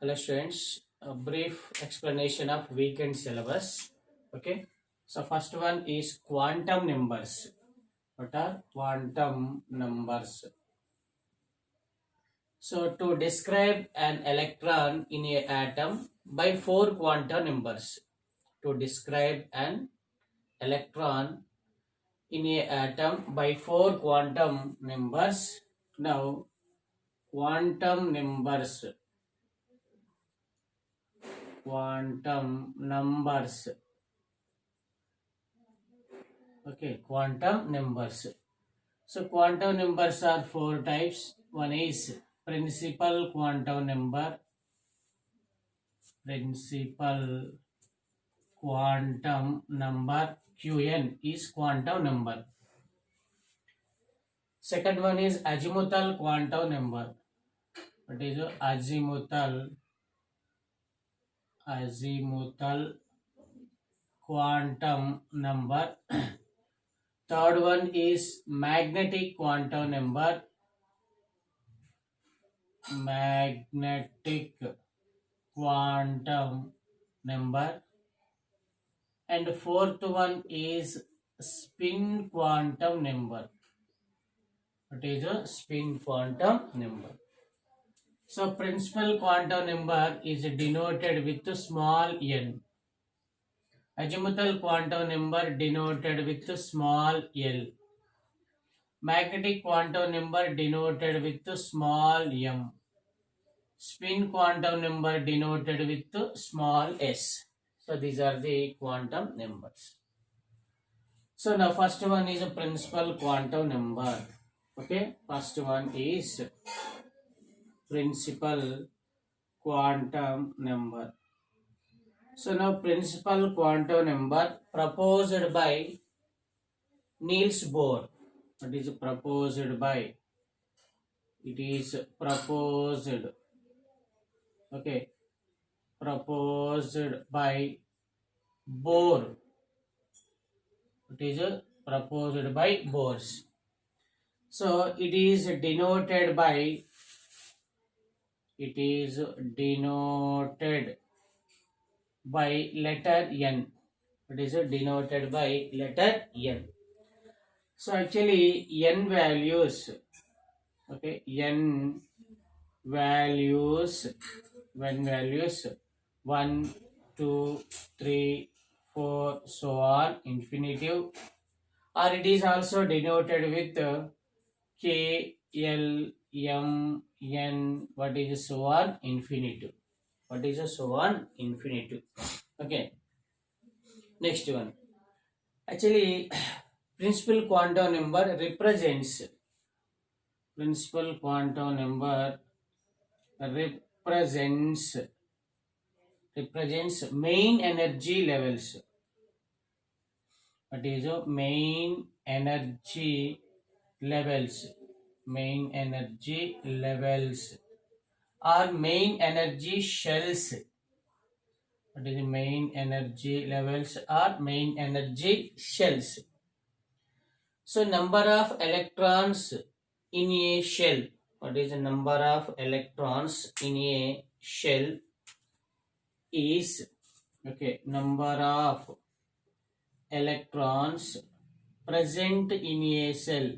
Hello students, a brief explanation of weekend syllabus. Okay, so first one is quantum numbers. What are quantum numbers? So to describe an electron in a atom by four quantum numbers. To describe an electron in a atom by four quantum numbers. Now quantum numbers. Quantum numbers. Okay, quantum numbers. So quantum numbers are four types. One is principal quantum number. Principal quantum number Qn is quantum number. Second one is azimuthal quantum number. What is azimuthal quantum number? Third one is magnetic quantum number. Magnetic quantum number. And fourth one is spin quantum number. What is a spin quantum number? So principal quantum number is denoted with small n. Azimuthal quantum number denoted with small l. Magnetic quantum number denoted with small m. Spin quantum number denoted with small s. So these are the quantum numbers. So now first one is a principal quantum number. Okay, first one is principal quantum number. So now principal quantum number proposed by Niels Bohr. What is proposed by? It is proposed. Okay, proposed by Bohr. It is proposed by Bohr. So it is denoted by letter N. It is denoted by letter N. So actually N values, okay, N values, when values 1, 2, 3, 4, so on, infinitive, or it is also denoted with K, L, M, N, what is so on, infinitive. What is a so on, infinitive. Okay, next one. Actually, principal quantum number represents main energy levels. What is a main energy levels? Main energy levels or main energy shells. What is the main energy levels or main energy shells? So number of electrons in a shell. What is the number of electrons in a shell is, okay, number of electrons present in a cell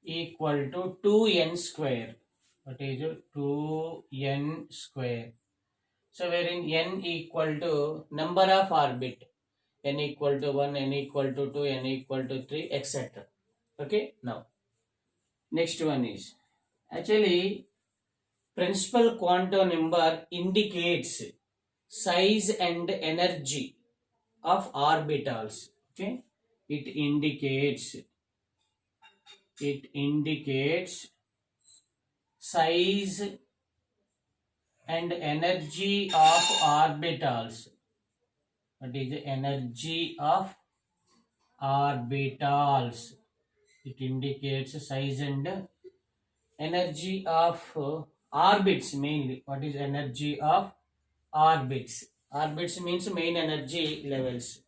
equal to 2n square. What is it? 2n square. So wherein n equal to number of orbit, n equal to 1, n equal to 2, n equal to 3, etc. Okay, now next one is actually principal quantum number indicates size and energy of orbitals. Okay, it indicates size and energy of orbitals. What is the energy of orbitals? It indicates size and energy of orbits mainly. What is energy of orbits? Orbits means main energy levels.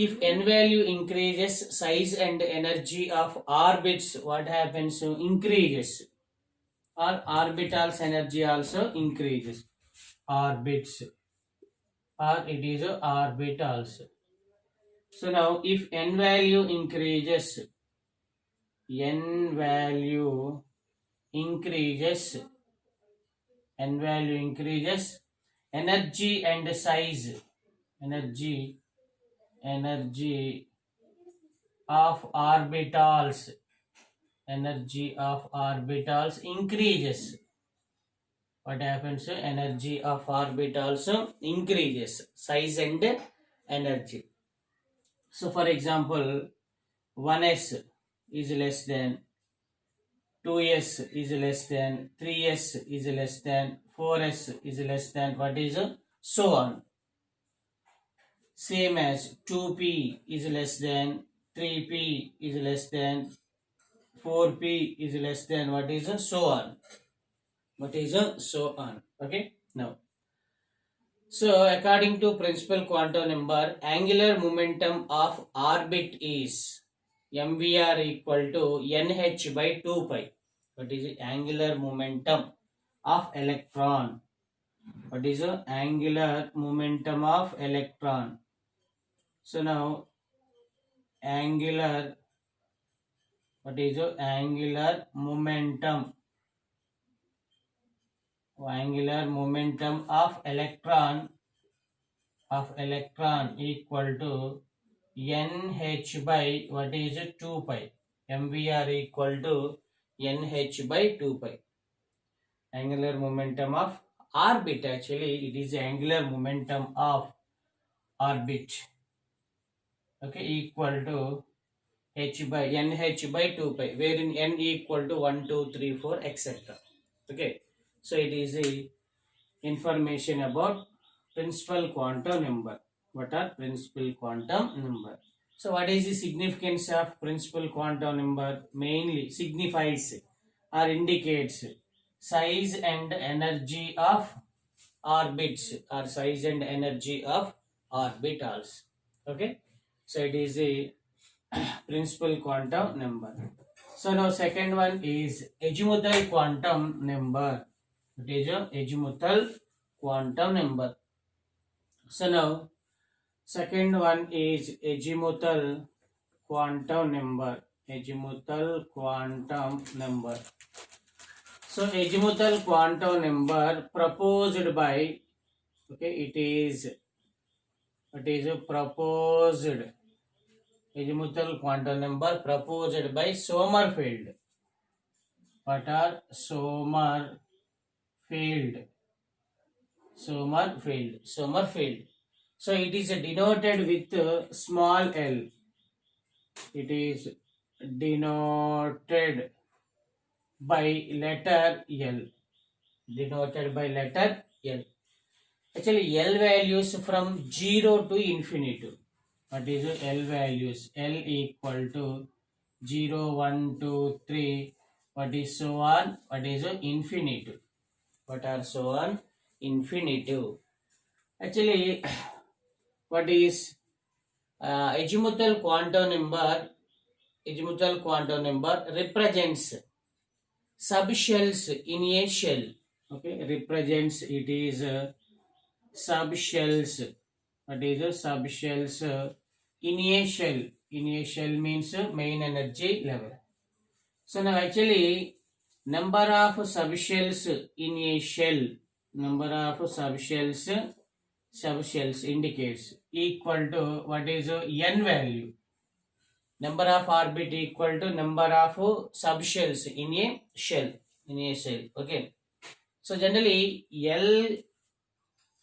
if n value increases, size and energy of orbits what happens? Increases, or orbitals energy also increases. Orbits, or it is orbitals. So now if n value increases, n value increases, n value increases, energy and size, energy of orbitals, energy of orbitals increases. What happens? Energy of orbitals increases, size and energy. So for example, 1s is less than, 2s is less than, 3s is less than, 4s is less than, what is so on. Same as 2p is less than, 3p is less than, 4p is less than, what is so on. What is so on. Okay, now, so according to principal quantum number, angular momentum of orbit is mvr equal to nh by 2 pi. What is it? Angular momentum of electron. What is the angular momentum of electron? So now angular, what is the angular momentum? Angular momentum of electron equal to nh by, what is it? 2 pi. mvr equal to nh by 2 pi. Angular momentum of orbit, actually it is angular momentum of orbit, okay, equal to h by nh by 2 pi, wherein n equal to 1 2 3 4 etc. Okay, so it is the information about principal quantum number. What are principal quantum number? So what is the significance of principal quantum number? Mainly signifies or indicates size and energy of orbits, or size and energy of orbitals. Okay, so it is a principal quantum number. So now second one is azimuthal quantum number. It is a azimuthal quantum number. So now second one is azimuthal quantum number. Azimuthal quantum number. So azimuthal quantum number proposed by, okay, it is proposed, azimuthal quantum number proposed by Sommerfeld. What are Sommerfeld? Sommerfeld. So it is denoted with small l. It is denoted by letter L. Denoted by letter L. Actually, L values from 0 to infinity. What is L values? L equal to 0, 1, 2, 3. What is so on? What is infinity? What are so on? Infinitive. Actually, what is azimuthal quantum number? Azimuthal quantum number represents subshells in a shell. Okay, represents, it is subshells. What is subshells in a shell? In a shell means main energy level. So now actually number of subshells in a shell, number of subshells indicates equal to, what is n value? Number of orbit equal to number of subshells in a shell. Okay, so generally L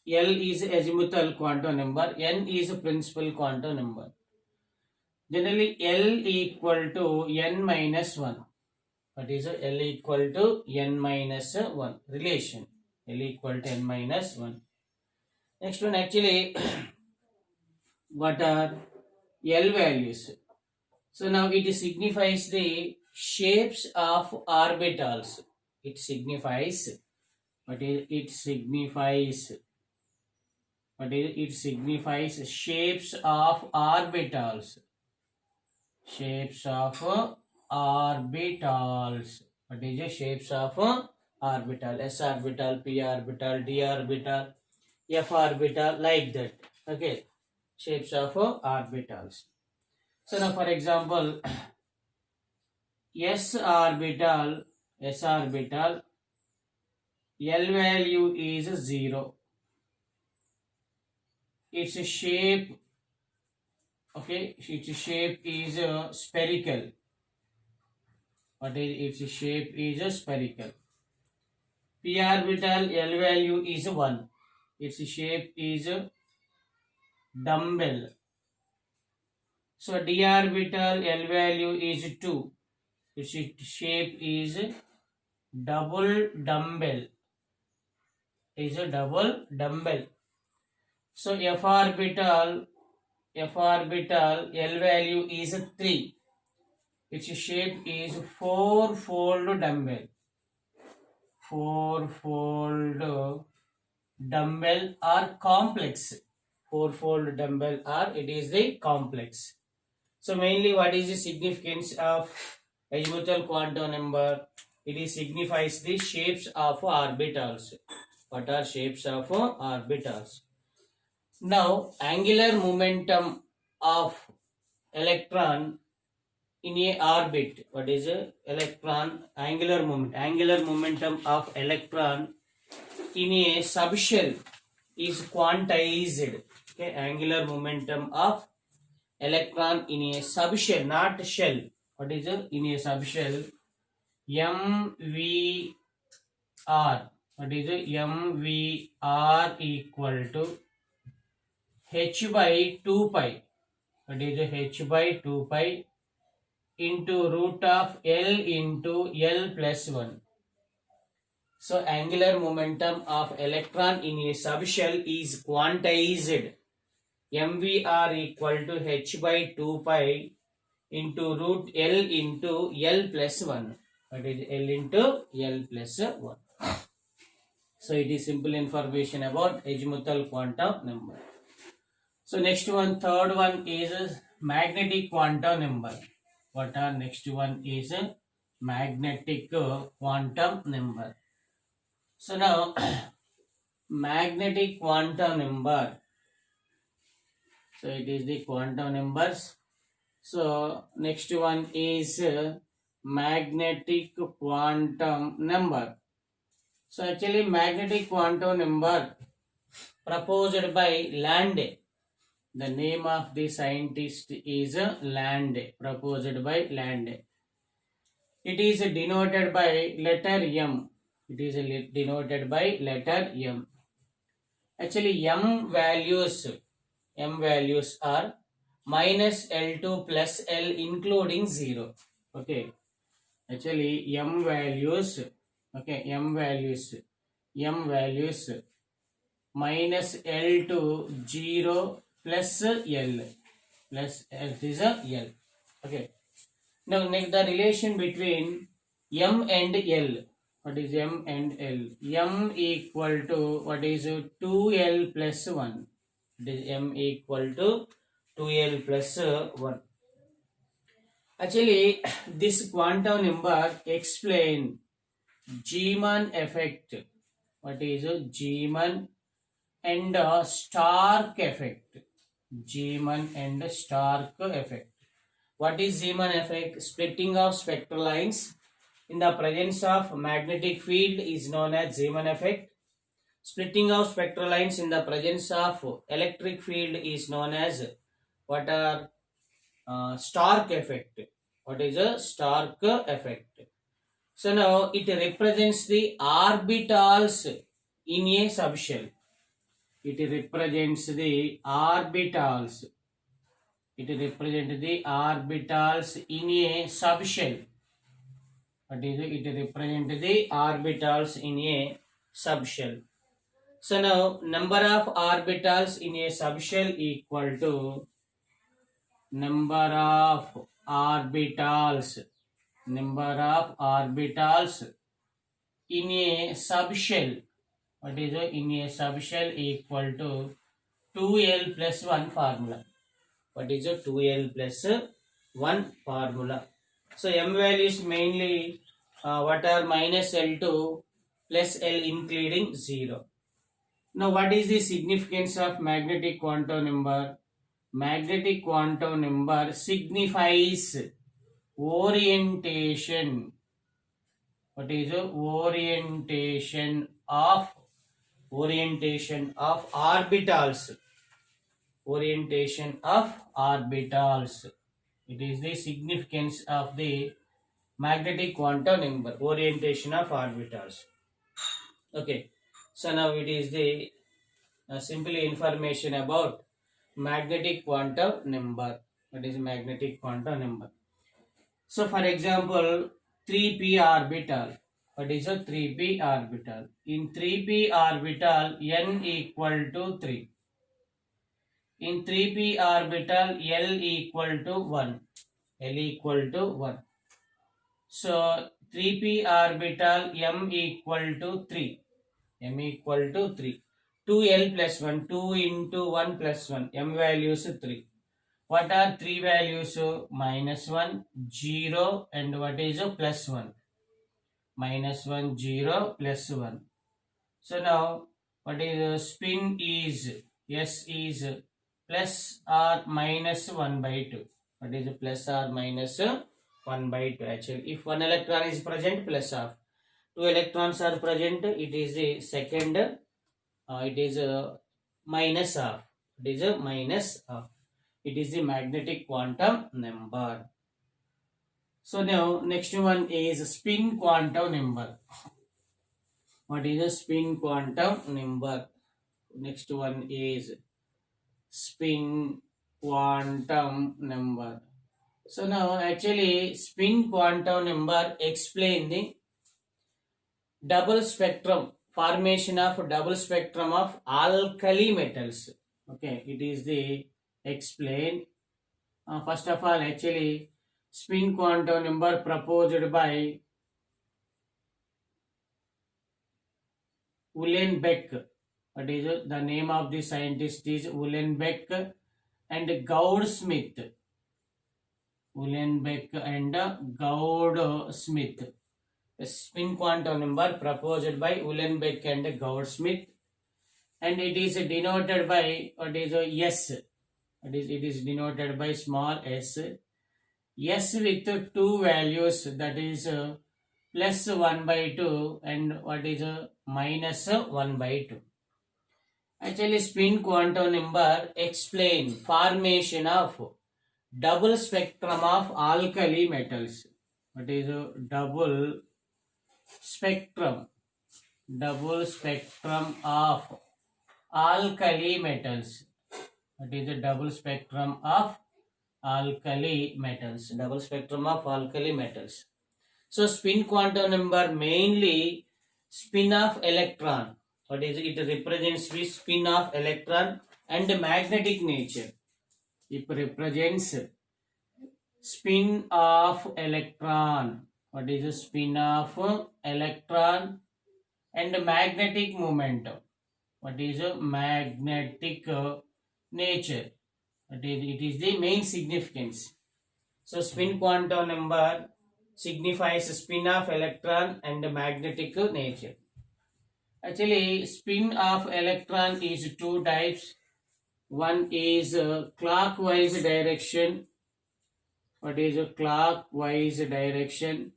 is azimuthal quantum number, n is principal quantum number. Generally L equal to n minus 1. What is L equal to n minus 1 relation? L equal to n minus 1. Next one, actually what are L values? So now it signifies the shapes of orbitals. It signifies, what is it? Signifies But it signifies shapes of orbitals. Shapes of orbitals. What is the shapes of orbital? S orbital, p orbital, d orbital, f orbital, like that. Okay, shapes of orbitals. So now, for example, s orbital, L value is 0. Its shape, okay, its shape is spherical. What is its shape is spherical. P orbital L value is 1. Its shape is dumbbell. So d orbital L value is 2. Its shape is double dumbbell. Is a double dumbbell. So f orbital L value is 3. Its shape is four-fold dumbbell. Four-fold dumbbell or complex. Four-fold dumbbell or it is the complex. So mainly what is the significance of azimuthal quantum number? It is signifies the shapes of orbitals. What are shapes of orbitals? Now angular momentum of electron in a orbit. What is a electron angular moment? Angular momentum of electron in a subshell is quantized. Okay, angular momentum of electron in a subshell, not shell. What is it? In a subshell, mvr. What is it? mvr equal to h by 2 pi. What is it? H by 2 pi into root of L into L plus 1. So angular momentum of electron in a subshell is quantized. mvr equal to h by 2 pi into root L into L plus 1. That is L into L plus 1. So it is simple information about azimuthal quantum number. So next one, third one is magnetic quantum number. What are next one is magnetic quantum number. So now magnetic quantum number. So it is the quantum numbers. So next one is magnetic quantum number. So actually magnetic quantum number proposed by Landé. The name of the scientist is Landé, proposed by Landé. It is denoted by letter M. It is denoted by letter M. Actually M values are minus L2 plus L including 0. Okay. Actually M values, okay, M values minus L2 0 plus L plus L is a L. Okay. Now next the relation between M and L. What is M and L? M equal to what is 2L plus 1. It is M equal to 2L plus 1. Actually this quantum number explain Zeeman effect. What is Zeeman and Stark effect? Zeeman and Stark effect. What is Zeeman effect? Splitting of spectral lines in the presence of magnetic field is known as Zeeman effect. Splitting of spectral lines in the presence of electric field is known as what are Stark effect. What is a Stark effect? So now it represents the orbitals in a subshell. It represents the orbitals. It represents the orbitals in a subshell. What is it? It represents the orbitals in a subshell. So now number of orbitals in a subshell equal to number of orbitals in a subshell. What is it? In a subshell equal to 2L plus 1 formula. What is a 2L plus 1 formula? So M values mainly what are minus L2 plus L including 0. Now what is the significance of magnetic quantum number? Magnetic quantum number signifies orientation. What is the orientation of orbitals? Orientation of orbitals. It is the significance of the magnetic quantum number. Orientation of orbitals. Okay. So now it is the simply information about magnetic quantum number. What is magnetic quantum number? So for example, 3p orbital. What is a 3p orbital? In 3p orbital, n equal to 3. In 3p orbital, L equal to 1. L equal to 1. So 3p orbital, M equal to 3. M equal to 3. 2L plus 1. 2 into 1 plus 1. M values 3. What are 3 values? Minus 1, 0 and what is plus 1? Minus 1, 0, plus 1. So now what is spin is S is plus or minus 1 by 2. What is plus or minus 1 by 2 actually? If one electron is present, plus half. 2 electrons are present, it is the second, it is minus half. It is a minus half. It is the magnetic quantum number. So now next one is spin quantum number. What is a spin quantum number? Next one is spin quantum number. So now actually spin quantum number explain the double spectrum, formation of double spectrum of alkali metals. Okay, it is the explain. First of all, actually spin quantum number proposed by Uhlenbeck. What is the name of the scientist is Uhlenbeck and Goudsmit. Uhlenbeck and Goudsmit. The spin quantum number proposed by Uhlenbeck and Goudsmit, and it is denoted by what is S. It is denoted by small s. S with two values, that is plus 1 by 2 and what is minus 1 by 2. Actually spin quantum number explain formation of double spectrum of alkali metals. What is double spectrum of alkali metals. What is the double spectrum of alkali metals? Double spectrum of alkali metals. So spin quantum number mainly spin of electron. What is it? It represents the spin of electron and magnetic nature. It represents spin of electron. What is the spin of electron and magnetic momentum? What is a magnetic nature? It is the main significance. So spin quantum number signifies spin of electron and magnetic nature. Actually, spin of electron is two types. One is clockwise direction. What is a clockwise direction?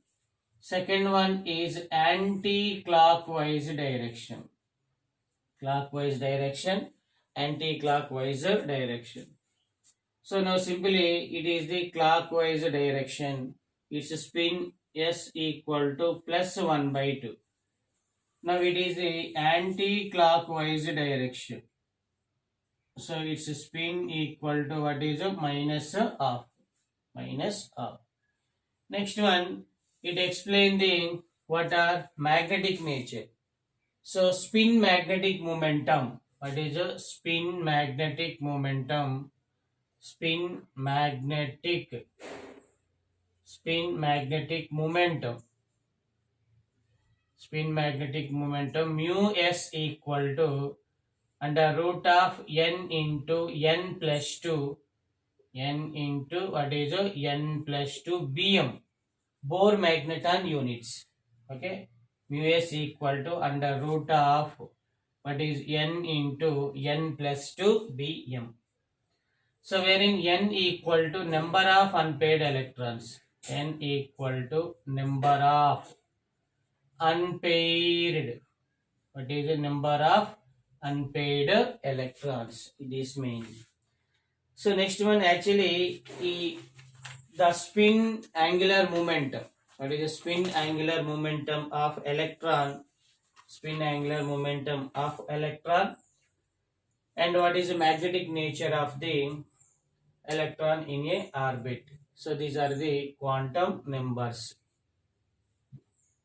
Second one is anti-clockwise direction. Clockwise direction, anti-clockwise direction. So now simply it is the clockwise direction. Its spin S equal to plus 1 by 2. Now it is the anti-clockwise direction. So its spin equal to what is minus half. Minus half. Next one, it explain the what are magnetic nature. So spin magnetic momentum. What is a spin magnetic momentum? Spin magnetic momentum. Spin magnetic momentum mu s equal to under root of n into n plus 2, n into what is n plus 2 bm, Bohr magneton units. Okay, mu s equal to under root of what is n into n plus 2 bm. So wherein n equal to number of unpaired electrons, n equal to number of unpaired, what is the number of unpaired electrons, it is main. So next one, actually the spin angular momentum, what is the spin angular momentum of electron, spin angular momentum of electron, and what is the magnetic nature of the electron in a orbit. So these are the quantum numbers.